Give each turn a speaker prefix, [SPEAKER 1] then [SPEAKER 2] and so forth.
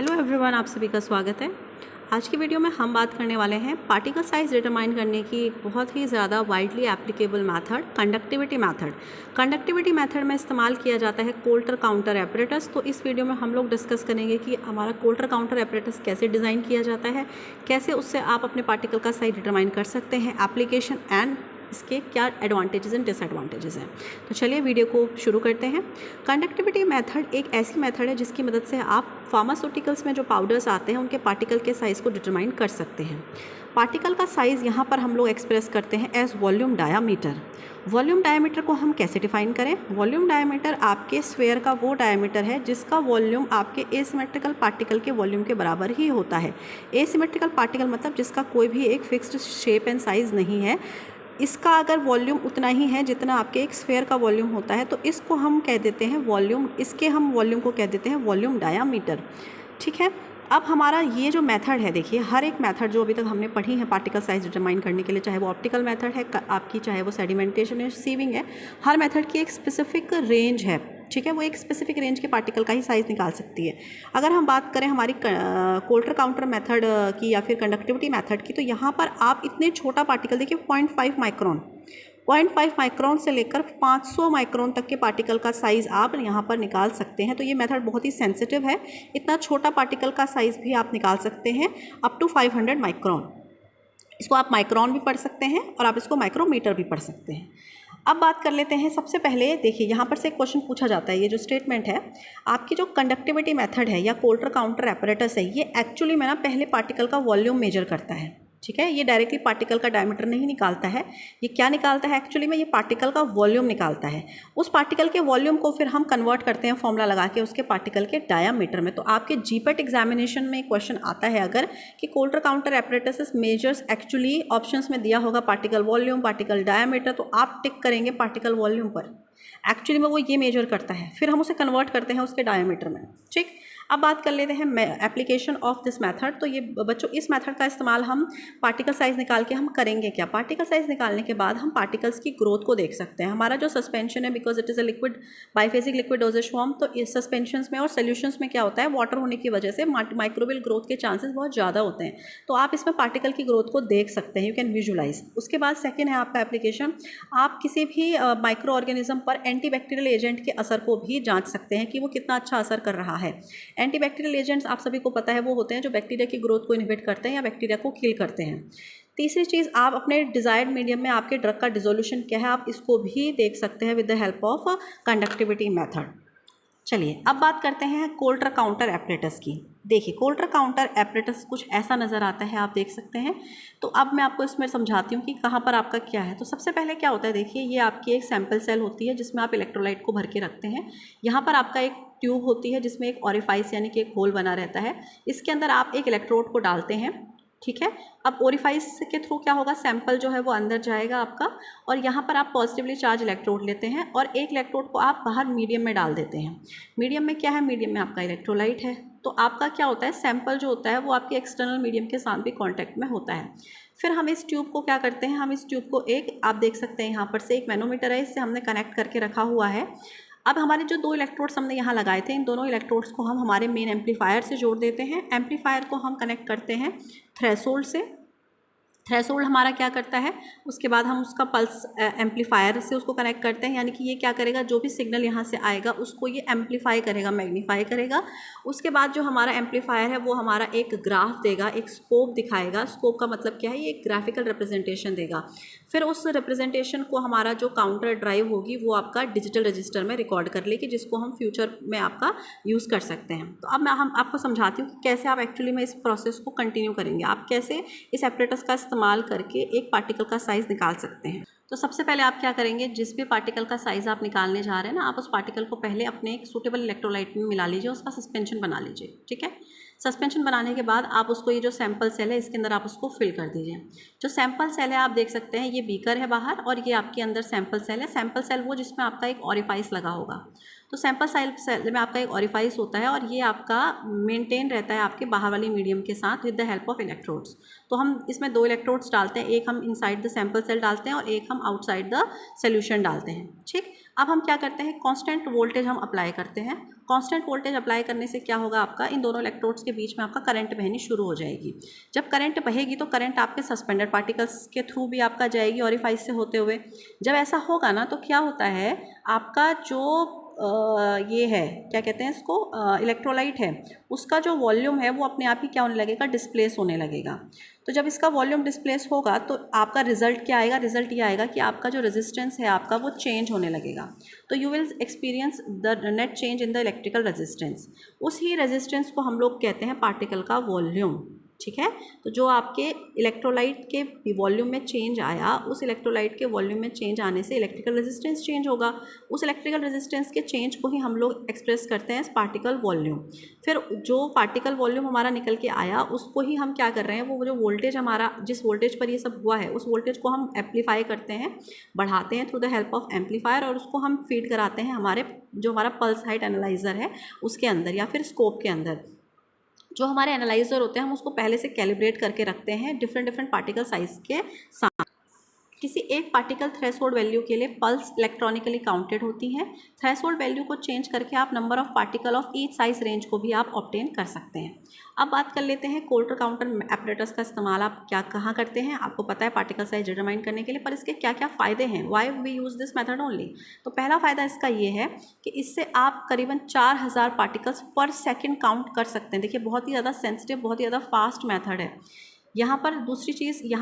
[SPEAKER 1] Hello everyone, आप सभी का स्वागत है। आज की वीडियो में हम बात करने वाले हैं पार्टिकल साइज डिटरमाइन करने की एक बहुत ही ज़्यादा widely applicable method, conductivity method. Conductivity method में इस्तेमाल किया जाता है कोल्टर काउंटर एपरेटस। तो इस वीडियो में हम लोग डिस्कस करेंगे कि हमारा कोल्टर काउंटर एपरेटस कैसे डिज़ाइन किया जाता है, कैसे उससे आप अपने पार्टिकल का साइज डिटरमाइन कर सकते हैं, एप्लीकेशन एंड इसके क्या एडवांटेजेस एंड डिसएडवांटेजेस हैं। तो चलिए वीडियो को शुरू करते हैं। कंडक्टिविटी मेथड एक ऐसी मेथड है जिसकी मदद से आप फार्मास्यूटिकल्स में जो पाउडर्स आते हैं उनके पार्टिकल के साइज़ को डिटरमाइन कर सकते हैं। पार्टिकल का साइज़ यहाँ पर हम लोग एक्सप्रेस करते हैं as volume diameter. Volume diameter को हम कैसे डिफाइन करें? वॉल्यूम डायामीटर आपके स्फेयर का वो डायामीटर है जिसका वॉल्यूम आपके एसिमेट्रिकल पार्टिकल के वॉल्यूम के बराबर ही होता है। एसिमेट्रिकल पार्टिकल मतलब जिसका कोई भी एक फिक्स्ड शेप एंड साइज़ नहीं है। इसका अगर वॉल्यूम उतना ही है जितना आपके एक स्फेयर का वॉल्यूम होता है तो इसको हम कह देते हैं वॉल्यूम, इसके हम वॉल्यूम को कह देते हैं वॉल्यूम डायामीटर। ठीक है। अब हमारा ये जो मेथड है, देखिए हर एक मेथड जो अभी तक हमने पढ़ी है पार्टिकल साइज डिटरमाइन करने के लिए, चाहे वो ऑप्टिकल मेथड है आपकी, चाहे वो सेडिमेंटेशन या सीविंग है, हर मेथड की एक स्पेसिफिक रेंज है। ठीक है, वो एक स्पेसिफिक रेंज के पार्टिकल का ही साइज़ निकाल सकती है। अगर हम बात करें हमारी कोल्टर काउंटर मेथड की या फिर कंडक्टिविटी मेथड की, तो यहाँ पर आप इतने छोटा पार्टिकल देखिए 0.5 माइक्रोन, 0.5 माइक्रोन से लेकर 500 माइक्रोन तक के पार्टिकल का साइज़ आप यहाँ पर निकाल सकते हैं। तो ये मेथड बहुत ही सेंसिटिव है। इतना छोटा पार्टिकल का साइज़ भी आप निकाल सकते हैं अप टू 500 माइक्रोन। इसको आप माइक्रोन भी पढ़ सकते हैं और आप इसको माइक्रोमीटर भी पढ़ सकते हैं। अब बात कर लेते हैं, सबसे पहले देखिए यहाँ पर से एक क्वेश्चन पूछा जाता है। ये जो स्टेटमेंट है, आपकी जो कंडक्टिविटी मेथड है या कोल्टर काउंटर एपरेटस है, ये एक्चुअली में ना पहले पार्टिकल का वॉल्यूम मेजर करता है। ठीक है, ये डायरेक्टली पार्टिकल का डायमीटर नहीं निकालता है। ये क्या निकालता है एक्चुअली में? ये पार्टिकल का वॉल्यूम निकालता है। उस पार्टिकल के वॉल्यूम को फिर हम कन्वर्ट करते हैं फॉर्मूला लगा के उसके पार्टिकल के डायामीटर में। तो आपके जीपेट एग्जामिनेशन में क्वेश्चन आता है अगर कि Coulter counter apparatus measures, actually options में दिया होगा पार्टिकल वॉल्यूम, पार्टिकल डायामीटर, तो आप टिक करेंगे पार्टिकल वॉल्यूम पर। एक्चुअली में वो ये मेजर करता है, फिर हम उसे कन्वर्ट करते हैं उसके डायामीटर में। ठीक, अब बात कर लेते हैं एप्लीकेशन ऑफ दिस मेथड। तो ये बच्चों, इस मेथड का इस्तेमाल हम पार्टिकल साइज़ निकाल के हम करेंगे क्या? पार्टिकल साइज़ निकालने के बाद हम पार्टिकल्स की ग्रोथ को देख सकते हैं। हमारा जो सस्पेंशन है, because it is a liquid biphasic liquid dosage form, तो इस सस्पेंशंस में और सोल्यूशंस में क्या होता है, वाटर होने की वजह से माइक्रोबियल ग्रोथ के चांसेस बहुत ज़्यादा होते हैं। तो आप इसमें पार्टिकल की ग्रोथ को देख सकते हैं, यू कैन विजुलाइज। उसके बाद सेकेंड है आपका एप्लीकेशन, आप किसी भी माइक्रो ऑर्गेनिज्म पर एंटीबैक्टीरियल एजेंट के असर को भी जाँच सकते हैं कि वो कितना अच्छा असर कर रहा है। एंटीबैक्टीरियल एजेंट्स आप सभी को पता है वो होते हैं जो बैक्टीरिया की ग्रोथ को इनहिबिट करते हैं या बैक्टीरिया को किल करते हैं। तीसरी चीज़, आप अपने डिजायर्ड मीडियम में आपके ड्रग का डिसोल्यूशन क्या है, आप इसको भी देख सकते हैं with the help of conductivity method. चलिए अब बात करते हैं कोल्टर काउंटर एपरेटस की। देखिए कोल्टर काउंटर एपरेटस कुछ ऐसा नज़र आता है, आप देख सकते हैं। तो अब मैं आपको इसमें समझाती हूँ कि कहाँ पर आपका क्या है। तो सबसे पहले क्या होता है, देखिए ये आपकी एक सैंपल सेल होती है जिसमें आप इलेक्ट्रोलाइट को भर के रखते हैं। यहाँ पर आपका एक ट्यूब होती है जिसमें एक ओरिफाइस यानी कि एक होल बना रहता है। इसके अंदर आप एक इलेक्ट्रोड को डालते हैं। ठीक है, अब ओरिफाइस के थ्रू क्या होगा, सैंपल जो है वो अंदर जाएगा आपका, और यहाँ पर आप पॉजिटिवली चार्ज इलेक्ट्रोड लेते हैं और एक इलेक्ट्रोड को आप बाहर मीडियम में डाल देते हैं। मीडियम में क्या है, मीडियम में आपका इलेक्ट्रोलाइट है। तो आपका क्या होता है, सैंपल जो होता है वो आपके एक्सटर्नल मीडियम के साथ भी कॉन्टैक्ट में होता है। फिर हम इस ट्यूब को क्या करते हैं, हम इस ट्यूब को एक, आप देख सकते हैं यहाँ पर से एक मैनोमीटर है, इससे हमने कनेक्ट करके रखा हुआ है। अब हमारे जो दो इलेक्ट्रोड्स हमने यहाँ लगाए थे, इन दोनों इलेक्ट्रोड्स को हम हमारे मेन एम्पलीफायर से जोड़ देते हैं। एम्पलीफायर को हम कनेक्ट करते हैं थ्रेशोल्ड से। थ्रेशोल्ड हमारा क्या करता है, उसके बाद हम उसका पल्स एम्पलीफायर से उसको कनेक्ट करते हैं, यानी कि ये क्या करेगा, जो भी सिग्नल यहाँ से आएगा उसको ये एम्पलीफाई करेगा, मैग्नीफाई करेगा। उसके बाद जो हमारा एम्पलीफायर है वो हमारा एक ग्राफ देगा, एक स्कोप दिखाएगा। स्कोप का मतलब क्या है, ये एक ग्राफिकल रिप्रेजेंटेशन देगा। फिर उस रिप्रेजेंटेशन को हमारा जो काउंटर ड्राइव होगी वो आपका डिजिटल रजिस्टर में रिकॉर्ड कर लेगी, जिसको हम फ्यूचर में आपका यूज़ कर सकते हैं। तो अब हम आपको समझाती हूँ कि कैसे आप एक्चुअली में इस प्रोसेस को कंटिन्यू करेंगे, आप कैसे इस एपरेटस का इस्तेमाल करके एक पार्टिकल का साइज़ निकाल सकते हैं। तो सबसे पहले आप क्या करेंगे, जिस भी पार्टिकल का साइज़ आप निकालने जा रहे हैं ना, आप उस पार्टिकल को पहले अपने एक सूटेबल इलेक्ट्रोलाइट में मिला लीजिए, उसका सस्पेंशन बना लीजिए। ठीक है, सस्पेंशन बनाने के बाद आप उसको, ये जो सैंपल सेल है इसके अंदर आप उसको फिल कर दीजिए। जो सैंपल सेल है आप देख सकते हैं, ये बीकर है बाहर और ये आपके अंदर सैंपल सेल है। सैंपल सेल वो जिसमें आपका एक ओरिफाइस लगा होगा। तो सैंपल सेल में आपका एक ओरिफाइस होता है और ये आपका मेंटेन रहता है आपके बाहर वाली मीडियम के साथ with the help of electrodes. तो हम इसमें दो इलेक्ट्रोड्स डालते हैं, एक हम इनसाइड द सैंपल सेल डालते हैं और एक हम आउटसाइड द सोल्यूशन डालते हैं। ठीक, अब हम क्या करते हैं, कांस्टेंट वोल्टेज हम अप्लाई करते हैं। कांस्टेंट वोल्टेज अप्लाई करने से क्या होगा, आपका इन दोनों इलेक्ट्रोड्स के बीच में आपका करंट बहनी शुरू हो जाएगी। जब करंट बहेगी तो करंट आपके सस्पेंडेड पार्टिकल्स के थ्रू भी आपका जाएगी ओरिफाइस से होते हुए। जब ऐसा होगा ना तो क्या होता है, आपका जो ये है, क्या कहते हैं इसको, इलेक्ट्रोलाइट है, उसका जो वॉल्यूम है वो अपने आप ही क्या होने लगेगा, डिस्प्लेस होने लगेगा। तो जब इसका वॉल्यूम डिस्प्लेस होगा तो आपका रिजल्ट क्या आएगा, रिजल्ट ये आएगा कि आपका जो रेजिस्टेंस है आपका वो चेंज होने लगेगा। तो you will experience the net change in the electrical resistance. उस ही रेजिस्टेंस को हम लोग कहते हैं पार्टिकल का वॉल्यूम। ठीक है, तो जो आपके इलेक्ट्रोलाइट के वॉल्यूम में चेंज आया, उस इलेक्ट्रोलाइट के वॉल्यूम में चेंज आने से इलेक्ट्रिकल रेजिस्टेंस चेंज होगा। उस इलेक्ट्रिकल रेजिस्टेंस के चेंज को ही हम लोग एक्सप्रेस करते हैं पार्टिकल वॉल्यूम। फिर जो पार्टिकल वॉल्यूम हमारा निकल के आया उसको ही हम क्या कर रहे हैं, वो जो वोल्टेज हमारा, जिस वोल्टेज पर ये सब हुआ है, उस वोल्टेज को हम एम्पलीफाई करते हैं, बढ़ाते हैं through the help of amplifier, और उसको हम फीड कराते हैं हमारे जो हमारा पल्स हाइट एनालाइजर है उसके अंदर या फिर स्कोप के अंदर। जो हमारे एनालाइजर होते हैं हम उसको पहले से कैलिब्रेट करके रखते हैं डिफरेंट पार्टिकल साइज के साथ। किसी एक पार्टिकल थ्रेशोल्ड वैल्यू के लिए पल्स इलेक्ट्रॉनिकली काउंटेड होती हैं। थ्रेशोल्ड वैल्यू को चेंज करके आप number of particle of each size range को भी आप ऑब्टेन कर सकते हैं। अब बात कर लेते हैं कोल्टर काउंटर एपरेटस का इस्तेमाल आप क्या कहाँ करते हैं। आपको पता है पार्टिकल साइज डिटरमाइन करने के लिए, पर इसके क्या क्या फ़ायदे हैं, why we use this method only. तो पहला फ़ायदा इसका ये है कि इससे आप करीबन 4000 पार्टिकल्स पर सेकेंड काउंट कर सकते हैं। देखिए बहुत ही ज़्यादा सेंसिटिव, बहुत ही ज़्यादा फास्ट मैथड है। यहाँ पर दूसरी चीज़, यहाँ